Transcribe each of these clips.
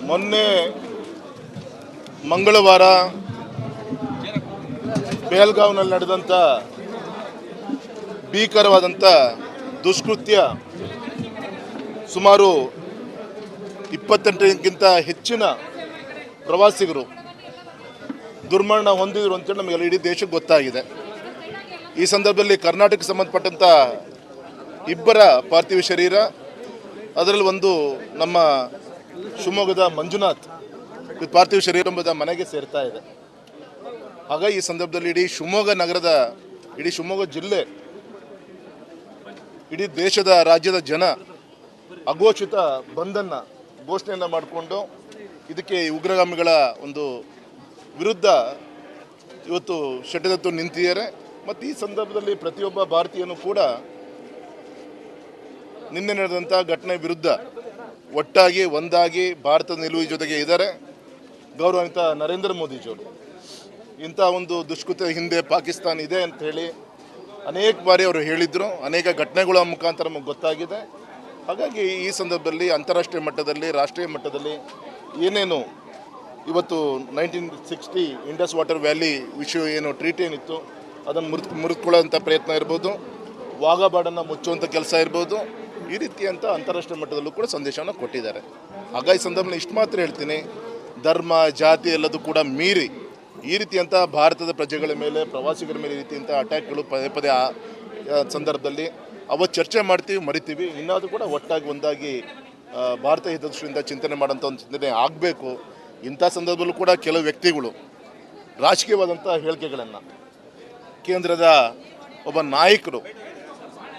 ಮೊನ್ನೆ ಮಂಗಳವಾರ ಬೆಳಗಾವಿನಲ್ಲಿ ನಡೆದಂಥ ಭೀಕರವಾದಂಥ ದುಷ್ಕೃತ್ಯ ಸುಮಾರು 28ಕ್ಕಿಂತ ಹೆಚ್ಚಿನ ಪ್ರವಾಸಿಗರು ದುರ್ಮರಣ ಹೊಂದಿದ್ರು ಅಂತೇಳಿ ನಮಗೆಲ್ಲ ಇಡೀ ದೇಶಕ್ಕೆ ಗೊತ್ತಾಗಿದೆ. ಈ ಸಂದರ್ಭದಲ್ಲಿ ಕರ್ನಾಟಕಕ್ಕೆ ಸಂಬಂಧಪಟ್ಟಂಥ ಇಬ್ಬರ ಪಾರ್ಥಿವ ಶರೀರ, ಅದರಲ್ಲಿ ಒಂದು ನಮ್ಮ ಶಿವಮೊಗ್ಗದ ಮಂಜುನಾಥ್ ಪಾರ್ಥಿವ ಶರೀರ ಮನೆಗೆ ಸೇರ್ತಾ ಇದೆ. ಹಾಗಾಗಿ ಈ ಸಂದರ್ಭದಲ್ಲಿ ಇಡೀ ಶಿವಮೊಗ್ಗ ನಗರದ, ಇಡೀ ಶಿವಮೊಗ್ಗ ಜಿಲ್ಲೆ, ಇಡೀ ದೇಶದ ರಾಜ್ಯದ ಜನ ಅಘೋಷಿತ ಬಂಧನ ಘೋಷಣೆಯನ್ನು ಮಾಡಿಕೊಂಡು ಇದಕ್ಕೆ ಉಗ್ರಗಾಮಿಗಳ ಒಂದು ವಿರುದ್ಧ ಇವತ್ತು ಶಟದತ್ತು ನಿಂತಿದ್ದಾರೆ. ಮತ್ತು ಈ ಸಂದರ್ಭದಲ್ಲಿ ಪ್ರತಿಯೊಬ್ಬ ಭಾರತೀಯನೂ ಕೂಡ ನಿನ್ನೆ ನಡೆದಂಥ ಘಟನೆ ವಿರುದ್ಧ ಒಟ್ಟಾಗಿ ಒಂದಾಗಿ ಭಾರತದ ನಿಲುವು ಜೊತೆಗೆ ಇದ್ದಾರೆ. ಗೌರವಾನ್ವಿತ ನರೇಂದ್ರ ಮೋದಿಜಿಯವರು ಇಂಥ ಒಂದು ದುಷ್ಕೃತ್ಯ ಹಿಂದೆ ಪಾಕಿಸ್ತಾನ ಇದೆ ಅಂತ ಹೇಳಿ ಅನೇಕ ಬಾರಿ ಅವರು ಹೇಳಿದರು. ಅನೇಕ ಘಟನೆಗಳ ಮುಖಾಂತರ ನಮಗೆ ಗೊತ್ತಾಗಿದೆ. ಹಾಗಾಗಿ ಈ ಸಂದರ್ಭದಲ್ಲಿ ಅಂತಾರಾಷ್ಟ್ರೀಯ ಮಟ್ಟದಲ್ಲಿ, ರಾಷ್ಟ್ರೀಯ ಮಟ್ಟದಲ್ಲಿ ಏನೇನು ಇವತ್ತು 1960 ಇಂಡಸ್ ವಾಟರ್ ವ್ಯಾಲಿ ವಿಷಯ ಏನು ಟ್ರೀಟ್ ಏನಿತ್ತು ಅದನ್ನು ಮುರಿದುಕೊಳ್ಳೋಂಥ ಪ್ರಯತ್ನ ಇರ್ಬೋದು, ವಾಘಾ ಬಾರ್ಡನ್ನು ಮುಚ್ಚುವಂಥ ಕೆಲಸ ಇರ್ಬೋದು, ಈ ರೀತಿಯಂಥ ಅಂತಾರಾಷ್ಟ್ರೀಯ ಮಟ್ಟದಲ್ಲೂ ಕೂಡ ಸಂದೇಶವನ್ನು ಕೊಟ್ಟಿದ್ದಾರೆ. ಹಾಗಾಗಿ ಸಂದರ್ಭದಲ್ಲಿ ಇಷ್ಟು ಮಾತ್ರ ಹೇಳ್ತೀನಿ, ಧರ್ಮ ಜಾತಿ ಎಲ್ಲದೂ ಕೂಡ ಮೀರಿ ಈ ರೀತಿಯಂಥ ಭಾರತದ ಪ್ರಜೆಗಳ ಮೇಲೆ, ಪ್ರವಾಸಿಗರ ಮೇಲೆ ಈ ರೀತಿಯಂಥ ಅಟ್ಯಾಕ್ಗಳು ಪದೇ ಪದೇ ಸಂದರ್ಭದಲ್ಲಿ ಅವತ್ತು ಚರ್ಚೆ ಮಾಡ್ತೀವಿ, ಮರಿತೀವಿ. ಇನ್ನಾದರೂ ಕೂಡ ಒಟ್ಟಾಗಿ ಒಂದಾಗಿ ಭಾರತ ಹಿತದೃಷ್ಟಿಯಿಂದ ಚಿಂತನೆ ಮಾಡೋಂಥ ಒಂದು ಚಿಂತನೆ ಆಗಬೇಕು. ಇಂಥ ಸಂದರ್ಭದಲ್ಲೂ ಕೂಡ ಕೆಲವು ವ್ಯಕ್ತಿಗಳು ರಾಜಕೀಯವಾದಂಥ ಹೇಳಿಕೆಗಳನ್ನು, ಕೇಂದ್ರದ ಒಬ್ಬ ನಾಯಕರು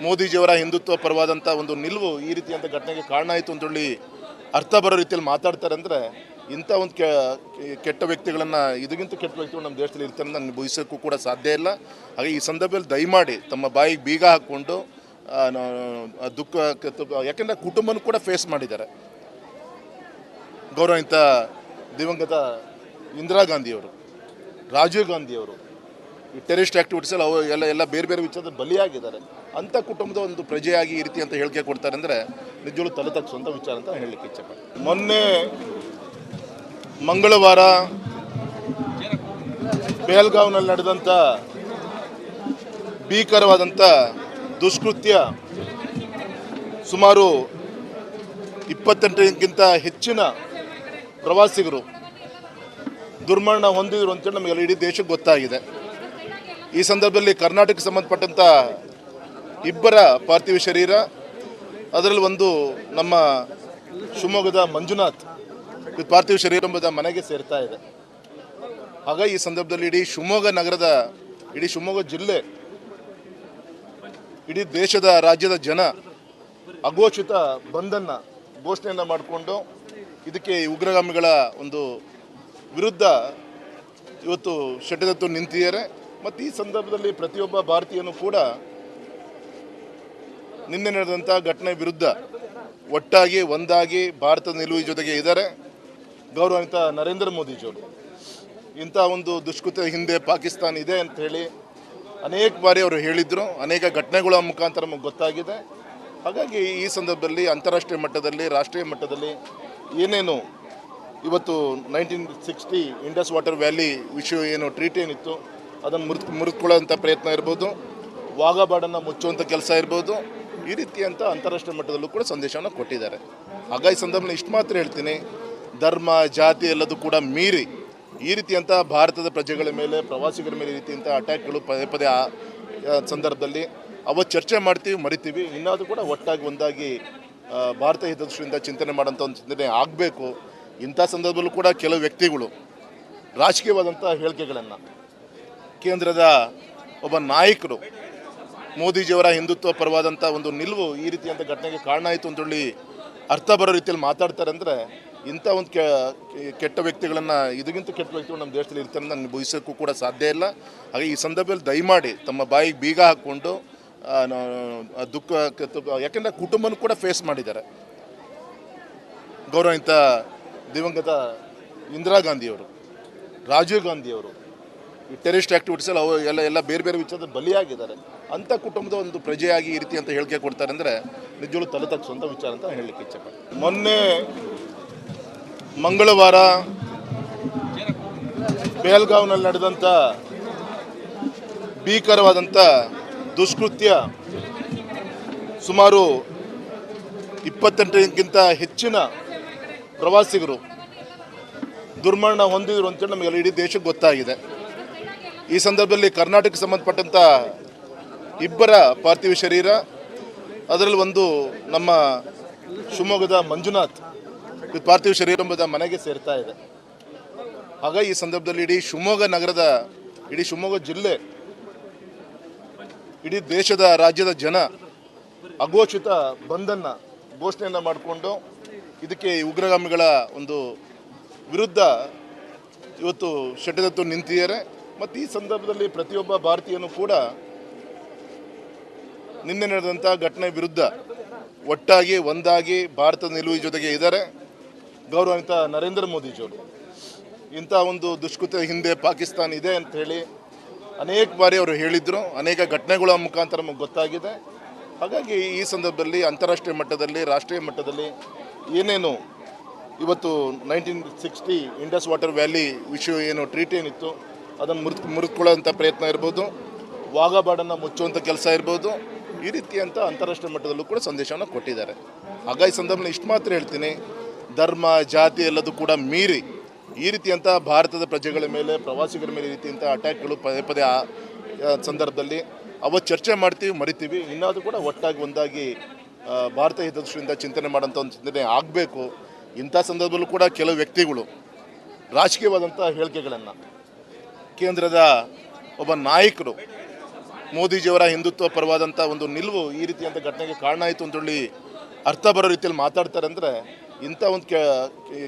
ಮೋದಿಜಿಯವರ ಹಿಂದುತ್ವ ಪರವಾದಂಥ ಒಂದು ನಿಲುವು ಈ ರೀತಿಯಂಥ ಘಟನೆಗೆ ಕಾರಣ ಆಯಿತು ಅಂತೇಳಿ ಅರ್ಥ ಬರೋ ರೀತಿಯಲ್ಲಿ ಮಾತಾಡ್ತಾರೆ ಅಂದರೆ, ಇಂಥ ಒಂದು ಕೆಟ್ಟ ವ್ಯಕ್ತಿಗಳನ್ನು, ಇದಕ್ಕಿಂತ ಕೆಟ್ಟ ವ್ಯಕ್ತಿಗಳು ನಮ್ಮ ದೇಶದಲ್ಲಿ ಇರ್ತಾರೆ ಅಂತ ಊಹಿಸೋಕ್ಕೂ ಕೂಡ ಸಾಧ್ಯ ಇಲ್ಲ. ಹಾಗೆ ಈ ಸಂದರ್ಭದಲ್ಲಿ ದಯಮಾಡಿ ತಮ್ಮ ಬಾಯಿಗೆ ಬೀಗ ಹಾಕ್ಕೊಂಡು ದುಃಖ, ಯಾಕೆಂದರೆ ಕುಟುಂಬನೂ ಕೂಡ ಫೇಸ್ ಮಾಡಿದ್ದಾರೆ. ಗೌರವಾನ್ವಿತ ದಿವಂಗತ ಇಂದಿರಾ ಗಾಂಧಿಯವರು, ರಾಜೀವ್ ಗಾಂಧಿಯವರು ಈ ಟೆರರಿಸ್ಟ್ ಆ್ಯಕ್ಟಿವಿಟೀಸಲ್ಲಿ ಎಲ್ಲ ಬೇರೆ ಬೇರೆ ವಿಚಾರದಲ್ಲಿ ಬಲಿಯಾಗಿದ್ದಾರೆ. ಅಂಥ ಕುಟುಂಬದ ಒಂದು ಪ್ರಜೆಯಾಗಿ ಈ ರೀತಿ ಅಂತ ಹೇಳಿಕೆ ಕೊಡ್ತಾರೆ ಅಂದರೆ ನಿಜವಾಗ್ಲೂ ತಲೆ ತಗ್ಗಿಸುವಂಥ ವಿಚಾರ ಅಂತ ಹೇಳಲಿಕ್ಕೆ ಇಚ್ಛೆಪಡ್ತೀನಿ. ಮೊನ್ನೆ ಮಂಗಳವಾರ ಬೆಳಗಾವಿನಲ್ಲಿ ನಡೆದಂಥ ಭೀಕರವಾದಂಥ ದುಷ್ಕೃತ್ಯ ಸುಮಾರು 28ಕ್ಕಿಂತ ಹೆಚ್ಚಿನ ಪ್ರವಾಸಿಗರು ದುರ್ಮರಣ ಹೊಂದಿದ್ರು ಅಂತೇಳಿ ನಮಗೆಲ್ಲ ಇಡೀ ದೇಶಕ್ಕೆ ಗೊತ್ತಾಗಿದೆ. ಈ ಸಂದರ್ಭದಲ್ಲಿ ಕರ್ನಾಟಕಕ್ಕೆ ಸಂಬಂಧಪಟ್ಟಂಥ ಇಬ್ಬರ ಪಾರ್ಥಿವ ಶರೀರ, ಅದರಲ್ಲಿ ಒಂದು ನಮ್ಮ ಶಿವಮೊಗ್ಗದ ಮಂಜುನಾಥ್ ಪಾರ್ಥಿವ ಶರೀರ ಮನೆಗೆ ಸೇರ್ತಾ ಇದೆ. ಹಾಗಾಗಿ ಈ ಸಂದರ್ಭದಲ್ಲಿ ಇಡೀ ಶಿವಮೊಗ್ಗ ನಗರದ, ಇಡೀ ಶಿವಮೊಗ್ಗ ಜಿಲ್ಲೆ, ಇಡೀ ದೇಶದ ರಾಜ್ಯದ ಜನ ಅಘೋಷಿತ ಬಂಧನ ಘೋಷಣೆಯನ್ನು ಮಾಡಿಕೊಂಡು ಇದಕ್ಕೆ ಉಗ್ರಗಾಮಿಗಳ ಒಂದು ವಿರುದ್ಧ ಇವತ್ತು ಶಟದತ್ತು ನಿಂತಿದ್ದಾರೆ. ಮತ್ತು ಈ ಸಂದರ್ಭದಲ್ಲಿ ಪ್ರತಿಯೊಬ್ಬ ಭಾರತೀಯನೂ ಕೂಡ ನಿನ್ನೆ ನಡೆದಂಥ ಘಟನೆ ವಿರುದ್ಧ ಒಟ್ಟಾಗಿ ಒಂದಾಗಿ ಭಾರತದ ನಿಲುವು ಜೊತೆಗೆ ಇದ್ದಾರೆ. ಗೌರವಾನ್ವಿತ ನರೇಂದ್ರ ಮೋದಿಜಿಯವರು ಇಂಥ ಒಂದು ದುಷ್ಕೃತ್ಯ ಹಿಂದೆ ಪಾಕಿಸ್ತಾನ ಇದೆ ಅಂತ ಹೇಳಿ ಅನೇಕ ಬಾರಿ ಅವರು ಹೇಳಿದರು. ಅನೇಕ ಘಟನೆಗಳ ಮುಖಾಂತರ ನಮಗೆ ಗೊತ್ತಾಗಿದೆ. ಹಾಗಾಗಿ ಈ ಸಂದರ್ಭದಲ್ಲಿ ಅಂತಾರಾಷ್ಟ್ರೀಯ ಮಟ್ಟದಲ್ಲಿ, ರಾಷ್ಟ್ರೀಯ ಮಟ್ಟದಲ್ಲಿ ಏನೇನು ಇವತ್ತು 1960 ಇಂಡಸ್ ವಾಟರ್ ವ್ಯಾಲಿ ವಿಷಯ ಏನು ಟ್ರೀಟ್ ಏನಿತ್ತು ಅದನ್ನು ಮುರಿದುಕೊಳ್ಳೋಂಥ ಪ್ರಯತ್ನ ಇರ್ಬೋದು, ವಾಘಾ ಬಾರ್ಡನ್ನು ಮುಚ್ಚುವಂಥ ಕೆಲಸ ಇರ್ಬೋದು, ಈ ರೀತಿಯಂಥ ಅಂತಾರಾಷ್ಟ್ರೀಯ ಮಟ್ಟದಲ್ಲೂ ಕೂಡ ಸಂದೇಶವನ್ನು ಕೊಟ್ಟಿದ್ದಾರೆ. ಹಾಗಾಗಿ ಸಂದರ್ಭದಲ್ಲಿ ಇಷ್ಟು ಮಾತ್ರ ಹೇಳ್ತೀನಿ, ಧರ್ಮ ಜಾತಿ ಎಲ್ಲದೂ ಕೂಡ ಮೀರಿ ಈ ರೀತಿಯಂಥ ಭಾರತದ ಪ್ರಜೆಗಳ ಮೇಲೆ, ಪ್ರವಾಸಿಗರ ಮೇಲೆ ಈ ರೀತಿಯಂಥ ಅಟ್ಯಾಕ್ಗಳು ಪದೇ ಪದೇ ಸಂದರ್ಭದಲ್ಲಿ ಅವತ್ತು ಚರ್ಚೆ ಮಾಡ್ತೀವಿ, ಮರಿತೀವಿ. ಇನ್ನಾದರೂ ಕೂಡ ಒಟ್ಟಾಗಿ ಒಂದಾಗಿ ಭಾರತ ಹಿತದೃಷ್ಟಿಯಿಂದ ಚಿಂತನೆ ಮಾಡೋಂಥ ಒಂದು ಚಿಂತನೆ ಆಗಬೇಕು. ಇಂಥ ಸಂದರ್ಭದಲ್ಲೂ ಕೂಡ ಕೆಲವು ವ್ಯಕ್ತಿಗಳು ರಾಜಕೀಯವಾದಂಥ ಹೇಳಿಕೆಗಳನ್ನು, ಕೇಂದ್ರದ ಒಬ್ಬ ನಾಯಕರು ಮೋದಿಜಿಯವರ ಹಿಂದುತ್ವ ಪರವಾದಂಥ ಒಂದು ನಿಲುವು ಈ ರೀತಿಯಂಥ ಘಟನೆಗೆ ಕಾರಣ ಆಯಿತು ಅಂತೇಳಿ ಅರ್ಥ ಬರೋ ರೀತಿಯಲ್ಲಿ ಮಾತಾಡ್ತಾರೆ ಅಂದರೆ, ಇಂಥ ಒಂದು ಕೆಟ್ಟ ವ್ಯಕ್ತಿಗಳನ್ನು, ಇದಕ್ಕಿಂತ ಕೆಟ್ಟ ವ್ಯಕ್ತಿಗಳು ನಮ್ಮ ದೇಶದಲ್ಲಿ ಇರ್ತಾರೆ ಅಂತ ಊಹಿಸೋಕ್ಕೂ ಕೂಡ ಸಾಧ್ಯ ಇಲ್ಲ. ಹಾಗೆ ಈ ಸಂದರ್ಭದಲ್ಲಿ ದಯಮಾಡಿ ತಮ್ಮ ಬಾಯಿಗೆ ಬೀಗ ಹಾಕ್ಕೊಂಡು ದುಃಖ, ಯಾಕೆಂದರೆ ಕುಟುಂಬನೂ ಕೂಡ ಫೇಸ್ ಮಾಡಿದ್ದಾರೆ. ಗೌರವಾನ್ವಿತ ದಿವಂಗತ ಇಂದಿರಾ ಗಾಂಧಿಯವರು, ರಾಜೀವ್ ಗಾಂಧಿಯವರು ಈ ಟೆರರಿಸ್ಟ್ ಆ್ಯಕ್ಟಿವಿಟೀಸಲ್ಲಿ ಎಲ್ಲ ಬೇರೆ ಬೇರೆ ವಿಚಾರದಲ್ಲಿ ಬಲಿಯಾಗಿದ್ದಾರೆ. ಅಂಥ ಕುಟುಂಬದ ಒಂದು ಪ್ರಜೆಯಾಗಿ ಈ ರೀತಿ ಅಂತ ಹೇಳಿಕೆ ಕೊಡ್ತಾರೆ ಅಂದರೆ ನಿಜವಾಗ್ಲೂ ತಲೆ ತಗ್ಗಿಸುವಂಥ ವಿಚಾರ ಅಂತ ಹೇಳಲಿಕ್ಕೆ ಇಚ್ಛೆಪಡ್ತೀನಿ. ಮೊನ್ನೆ ಮಂಗಳವಾರ ಪಹಲ್ಗಾಂವ್ನಲ್ಲಿ ನಡೆದಂಥ ಭೀಕರವಾದಂಥ ದುಷ್ಕೃತ್ಯ ಸುಮಾರು 28ಕ್ಕಿಂತ ಹೆಚ್ಚಿನ ಪ್ರವಾಸಿಗರು ದುರ್ಮರಣ ಹೊಂದಿದ್ರು ಅಂತೇಳಿ ನಮಗೆಲ್ಲ ಇಡೀ ದೇಶಕ್ಕೆ ಗೊತ್ತಾಗಿದೆ. ಈ ಸಂದರ್ಭದಲ್ಲಿ ಕರ್ನಾಟಕಕ್ಕೆ ಸಂಬಂಧಪಟ್ಟಂಥ ಇಬ್ಬರ ಪಾರ್ಥಿವ ಶರೀರ, ಅದರಲ್ಲಿ ಒಂದು ನಮ್ಮ ಶಿವಮೊಗ್ಗದ ಮಂಜುನಾಥ್ ಪಾರ್ಥಿವ ಶರೀರ ಮನೆಗೆ ಸೇರ್ತಾ ಇದೆ. ಹಾಗಾಗಿ ಈ ಸಂದರ್ಭದಲ್ಲಿ ಇಡೀ ಶಿವಮೊಗ್ಗ ನಗರದ, ಇಡೀ ಶಿವಮೊಗ್ಗ ಜಿಲ್ಲೆ, ಇಡೀ ದೇಶದ ರಾಜ್ಯದ ಜನ ಅಘೋಷಿತ ಬಂಧನ ಘೋಷಣೆಯನ್ನು ಮಾಡಿಕೊಂಡು ಇದಕ್ಕೆ ಉಗ್ರಗಾಮಿಗಳ ಒಂದು ವಿರುದ್ಧ ಇವತ್ತು ಷಡ್ಯಂತ್ರ ನಿಂತಿದ್ದಾರೆ. ಮತ್ತು ಈ ಸಂದರ್ಭದಲ್ಲಿ ಪ್ರತಿಯೊಬ್ಬ ಭಾರತೀಯನೂ ಕೂಡ ನಿನ್ನೆ ನಡೆದಂಥ ಘಟನೆ ವಿರುದ್ಧ ಒಟ್ಟಾಗಿ ಒಂದಾಗಿ ಭಾರತದ ನಿಲುವಿನ ಜೊತೆಗೆ ಇದ್ದಾರೆ. ಗೌರವಾನ್ವಿತ ನರೇಂದ್ರ ಮೋದಿಜಿಯವರು ಇಂಥ ಒಂದು ದುಷ್ಕೃತ್ಯ ಹಿಂದೆ ಪಾಕಿಸ್ತಾನ ಇದೆ ಅಂತ ಹೇಳಿ ಅನೇಕ ಬಾರಿ ಅವರು ಹೇಳಿದರು. ಅನೇಕ ಘಟನೆಗಳ ಮುಖಾಂತರ ನಮಗೆ ಗೊತ್ತಾಗಿದೆ. ಹಾಗಾಗಿ ಈ ಸಂದರ್ಭದಲ್ಲಿ ಅಂತಾರಾಷ್ಟ್ರೀಯ ಮಟ್ಟದಲ್ಲಿ, ರಾಷ್ಟ್ರೀಯ ಮಟ್ಟದಲ್ಲಿ ಏನೇನು ಇವತ್ತು 1960 ಇಂಡಸ್ ವಾಟರ್ ವ್ಯಾಲಿ ವಿಷಯ ಏನು ಟ್ರೀಟ್ ಏನಿತ್ತು ಅದನ್ನು ಮುರಿದುಕೊಳ್ಳೋಂಥ ಪ್ರಯತ್ನ ಇರ್ಬೋದು, ವಾಘಾಬಾರ್ಡನ್ನು ಮುಚ್ಚುವಂಥ ಕೆಲಸ ಇರ್ಬೋದು, ಈ ರೀತಿಯಂಥ ಅಂತಾರಾಷ್ಟ್ರೀಯ ಮಟ್ಟದಲ್ಲೂ ಕೂಡ ಸಂದೇಶವನ್ನು ಕೊಟ್ಟಿದ್ದಾರೆ. ಹಾಗಾಗಿ ಸಂದರ್ಭದಲ್ಲಿ ಇಷ್ಟು ಮಾತ್ರ ಹೇಳ್ತೀನಿ, ಧರ್ಮ ಜಾತಿ ಎಲ್ಲದೂ ಕೂಡ ಮೀರಿ ಈ ರೀತಿಯಂಥ ಭಾರತದ ಪ್ರಜೆಗಳ ಮೇಲೆ, ಪ್ರವಾಸಿಗರ ಮೇಲೆ ಈ ರೀತಿಯಂಥ ಅಟ್ಯಾಕ್ಗಳು ಪದೇ ಪದೇ ಸಂದರ್ಭದಲ್ಲಿ ಅವತ್ತು ಚರ್ಚೆ ಮಾಡ್ತೀವಿ, ಮರಿತೀವಿ. ಇನ್ನಾದರೂ ಕೂಡ ಒಟ್ಟಾಗಿ ಒಂದಾಗಿ ಭಾರತ ಹಿತದೃಷ್ಟಿಯಿಂದ ಚಿಂತನೆ ಮಾಡೋಂಥ ಒಂದು ಚಿಂತನೆ ಆಗಬೇಕು. ಇಂಥ ಸಂದರ್ಭದಲ್ಲೂ ಕೂಡ ಕೆಲವು ವ್ಯಕ್ತಿಗಳು ರಾಜಕೀಯವಾದಂಥ ಹೇಳಿಕೆಗಳನ್ನು, ಕೇಂದ್ರದ ಒಬ್ಬ ನಾಯಕರು ಮೋದಿಜಿಯವರ ಹಿಂದುತ್ವ ಪರವಾದಂಥ ಒಂದು ನಿಲುವು ಈ ರೀತಿಯಂಥ ಘಟನೆಗೆ ಕಾರಣ ಆಯಿತು ಅಂತೇಳಿ ಅರ್ಥ ಬರೋ ರೀತಿಯಲ್ಲಿ ಮಾತಾಡ್ತಾರೆ. ಅಂದರೆ ಇಂಥ ಒಂದು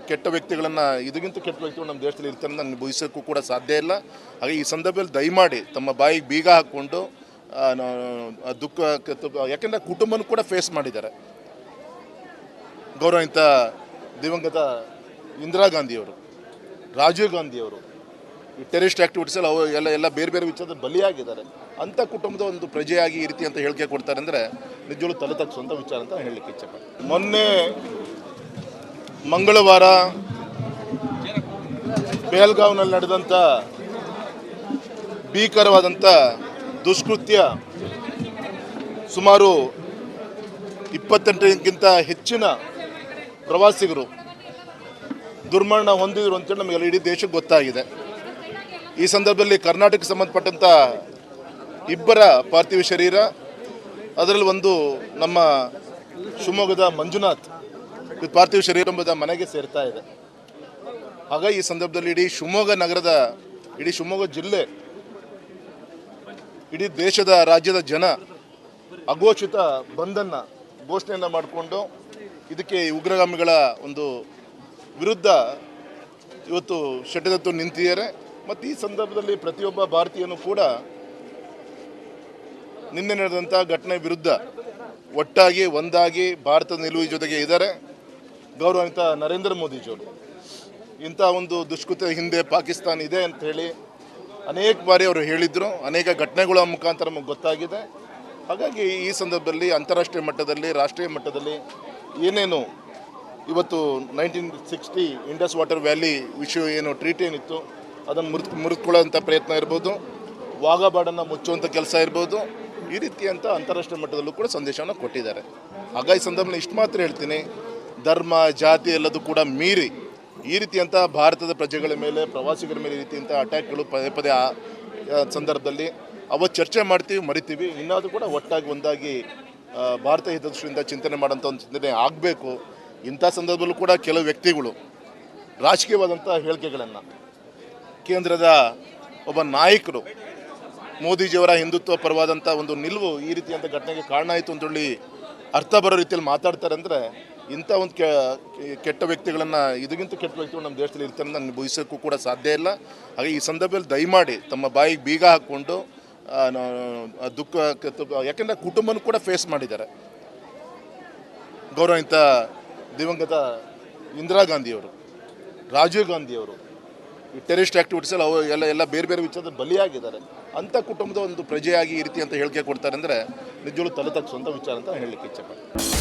ಕೆಟ್ಟ ವ್ಯಕ್ತಿಗಳನ್ನು, ಇದಕ್ಕಿಂತ ಕೆಟ್ಟ ವ್ಯಕ್ತಿಗಳು ನಮ್ಮ ದೇಶದಲ್ಲಿ ಇರ್ತಾರೆ ಅಂತ ಊಹಿಸೋಕ್ಕೂ ಕೂಡ ಸಾಧ್ಯ ಇಲ್ಲ. ಹಾಗೆ ಈ ಸಂದರ್ಭದಲ್ಲಿ ದಯಮಾಡಿ ತಮ್ಮ ಬಾಯಿಗೆ ಬೀಗ ಹಾಕ್ಕೊಂಡು ದುಃಖ, ಯಾಕೆಂದರೆ ಕುಟುಂಬನೂ ಕೂಡ ಫೇಸ್ ಮಾಡಿದ್ದಾರೆ. ಗೌರವಾನ್ವಿತ ದಿವಂಗತ ಇಂದಿರಾ ಗಾಂಧಿಯವರು, ರಾಜೀವ್ ಗಾಂಧಿಯವರು ಈ ಟೆರರಿಸ್ಟ್ ಆ್ಯಕ್ಟಿವಿಟೀಸಲ್ಲಿ ಅವು ಎಲ್ಲ ಬೇರೆ ಬೇರೆ ವಿಚಾರದಲ್ಲಿ ಬಲಿಯಾಗಿದ್ದಾರೆ. ಅಂಥ ಕುಟುಂಬದ ಒಂದು ಪ್ರಜೆಯಾಗಿ ಈ ರೀತಿ ಅಂತ ಹೇಳಿಕೆ ಕೊಡ್ತಾರೆ ಅಂದರೆ ನಿಜವಾಗ್ಲೂ ತಲೆ ತಗ್ಗಿಸುವಂಥ ವಿಚಾರ ಅಂತ ಹೇಳಲಿಕ್ಕೆ ಇಚ್ಛೆಪಡ್ತೀನಿ. ಮೊನ್ನೆ ಮಂಗಳವಾರ ಪಹಲ್ಗಾಂವ್ನಲ್ಲಿ ನಡೆದಂಥ ಭೀಕರವಾದಂಥ ದುಷ್ಕೃತ್ಯ ಸುಮಾರು 28ಕ್ಕಿಂತ ಹೆಚ್ಚಿನ ಪ್ರವಾಸಿಗರು ದುರ್ಮರಣ ಹೊಂದಿದ್ರು ಅಂತೇಳಿ ನಮಗೆಲ್ಲ ಇಡೀ ದೇಶಕ್ಕೆ ಗೊತ್ತಾಗಿದೆ. ಈ ಸಂದರ್ಭದಲ್ಲಿ ಕರ್ನಾಟಕಕ್ಕೆ ಸಂಬಂಧಪಟ್ಟಂಥ ಇಬ್ಬರ ಪಾರ್ಥಿವ ಶರೀರ, ಅದರಲ್ಲಿ ಒಂದು ನಮ್ಮ ಶಿವಮೊಗ್ಗದ ಮಂಜುನಾಥ್ ಪಾರ್ಥಿವ ಶರೀರ ಮನೆಗೆ ಸೇರ್ತಾ ಇದೆ. ಹಾಗಾಗಿ ಈ ಸಂದರ್ಭದಲ್ಲಿ ಇಡೀ ಶಿವಮೊಗ್ಗ ನಗರದ, ಇಡೀ ಶಿವಮೊಗ್ಗ ಜಿಲ್ಲೆ, ಇಡೀ ದೇಶದ ರಾಜ್ಯದ ಜನ ಅಘೋಷಿತ ಬಂಧನ ಘೋಷಣೆಯನ್ನು ಮಾಡಿಕೊಂಡು ಇದಕ್ಕೆ ಉಗ್ರಗಾಮಿಗಳ ಒಂದು ವಿರುದ್ಧ ಇವತ್ತು ಷಡ್ಯಂತ್ರ ನಿಂತಿದ್ದಾರೆ. ಮತ್ತು ಈ ಸಂದರ್ಭದಲ್ಲಿ ಪ್ರತಿಯೊಬ್ಬ ಭಾರತೀಯನೂ ಕೂಡ ನಿನ್ನೆ ನಡೆದಂಥ ಘಟನೆ ವಿರುದ್ಧ ಒಟ್ಟಾಗಿ ಒಂದಾಗಿ ಭಾರತದ ನಿಲುವಿನ ಜೊತೆಗೆ ಇದ್ದಾರೆ. ಗೌರವಾನ್ವಿತ ನರೇಂದ್ರ ಮೋದಿಜಿಯವರು ಇಂಥ ಒಂದು ದುಷ್ಕೃತ್ಯ ಹಿಂದೆ ಪಾಕಿಸ್ತಾನ ಇದೆ ಅಂತ ಹೇಳಿ ಅನೇಕ ಬಾರಿ ಅವರು ಹೇಳಿದರು. ಅನೇಕ ಘಟನೆಗಳ ಮುಖಾಂತರ ನಮಗೆ ಗೊತ್ತಾಗಿದೆ. ಹಾಗಾಗಿ ಈ ಸಂದರ್ಭದಲ್ಲಿ ಅಂತಾರಾಷ್ಟ್ರೀಯ ಮಟ್ಟದಲ್ಲಿ, ರಾಷ್ಟ್ರೀಯ ಮಟ್ಟದಲ್ಲಿ ಏನೇನು ಇವತ್ತು 1960 ಇಂಡಸ್ ವಾಟರ್ ವ್ಯಾಲಿ ವಿಷಯ ಏನು ಟ್ರೀಟ್ ಏನಿತ್ತು ಅದನ್ನು ಮುರಿದುಕೊಳ್ಳೋಂಥ ಪ್ರಯತ್ನ ಇರ್ಬೋದು, ವಾಘಾಬಾರ್ಡನ್ನು ಮುಚ್ಚುವಂಥ ಕೆಲಸ ಇರ್ಬೋದು, ಈ ರೀತಿಯಂಥ ಅಂತಾರಾಷ್ಟ್ರೀಯ ಮಟ್ಟದಲ್ಲೂ ಕೂಡ ಸಂದೇಶವನ್ನು ಕೊಟ್ಟಿದ್ದಾರೆ. ಹಾಗಾಗಿ ಸಂದರ್ಭದಲ್ಲಿ ಇಷ್ಟು ಮಾತ್ರ ಹೇಳ್ತೀನಿ, ಧರ್ಮ ಜಾತಿ ಎಲ್ಲದೂ ಕೂಡ ಮೀರಿ ಈ ರೀತಿಯಂಥ ಭಾರತದ ಪ್ರಜೆಗಳ ಮೇಲೆ, ಪ್ರವಾಸಿಗರ ಮೇಲೆ ಈ ರೀತಿಯಂಥ ಅಟ್ಯಾಕ್ಗಳು ಪದೇ ಪದೇ ಸಂದರ್ಭದಲ್ಲಿ ಅವತ್ತು ಚರ್ಚೆ ಮಾಡ್ತೀವಿ, ಮರಿತೀವಿ. ಇನ್ನಾದರೂ ಕೂಡ ಒಟ್ಟಾಗಿ ಒಂದಾಗಿ ಭಾರತ ಹಿತದೃಷ್ಟಿಯಿಂದ ಚಿಂತನೆ ಮಾಡೋಂಥ ಒಂದು ಚಿಂತನೆ ಆಗಬೇಕು. ಇಂಥ ಸಂದರ್ಭದಲ್ಲೂ ಕೂಡ ಕೆಲವು ವ್ಯಕ್ತಿಗಳು ರಾಜಕೀಯವಾದಂಥ ಹೇಳಿಕೆಗಳನ್ನು, ಕೇಂದ್ರದ ಒಬ್ಬ ನಾಯಕರು ಮೋದಿಜಿಯವರ ಹಿಂದುತ್ವ ಪರವಾದಂಥ ಒಂದು ನಿಲುವು ಈ ರೀತಿಯಂಥ ಘಟನೆಗೆ ಕಾರಣ ಆಯಿತು ಅಂತೇಳಿ ಅರ್ಥ ಬರೋ ರೀತಿಯಲ್ಲಿ ಮಾತಾಡ್ತಾರೆ. ಅಂದರೆ ಇಂಥ ಒಂದು ಕೆಟ್ಟ ವ್ಯಕ್ತಿಗಳನ್ನು, ಇದಕ್ಕಿಂತ ಕೆಟ್ಟ ವ್ಯಕ್ತಿಗಳು ನಮ್ಮ ದೇಶದಲ್ಲಿ ಇರ್ತಾರೆ ಅಂತ ಊಹಿಸೋಕ್ಕೂ ಕೂಡ ಸಾಧ್ಯ ಇಲ್ಲ. ಹಾಗೆ ಈ ಸಂದರ್ಭದಲ್ಲಿ ದಯಮಾಡಿ ತಮ್ಮ ಬಾಯಿಗೆ ಬೀಗ ಹಾಕ್ಕೊಂಡು ದುಃಖ, ಯಾಕೆಂದರೆ ಕುಟುಂಬನೂ ಕೂಡ ಫೇಸ್ ಮಾಡಿದ್ದಾರೆ. ಗೌರವಾನ್ವಿತ ದಿವಂಗತ ಇಂದಿರಾ ಗಾಂಧಿಯವರು, ರಾಜೀವ್ ಗಾಂಧಿಯವರು ಈ ಟೆರರಿಸ್ಟ್ ಆ್ಯಕ್ಟಿವಿಟೀಸಲ್ಲಿ ಅವು ಎಲ್ಲ ಬೇರೆ ಬೇರೆ ವಿಚಾರದಲ್ಲಿ ಬಲಿಯಾಗಿದ್ದಾರೆ. ಅಂಥ ಕುಟುಂಬದ ಒಂದು ಪ್ರಜೆಯಾಗಿ ಈ ರೀತಿ ಅಂತ ಹೇಳಿಕೆ ಕೊಡ್ತಾರೆ ಅಂದರೆ ನಿಜವಾಗ್ಲೂ ತಲೆ ತಗ್ಗಿಸುವಂಥ ವಿಚಾರ ಅಂತ ಹೇಳಲಿಕ್ಕೆ ಇಚ್ಛೆಪಡ್ತೀನಿ.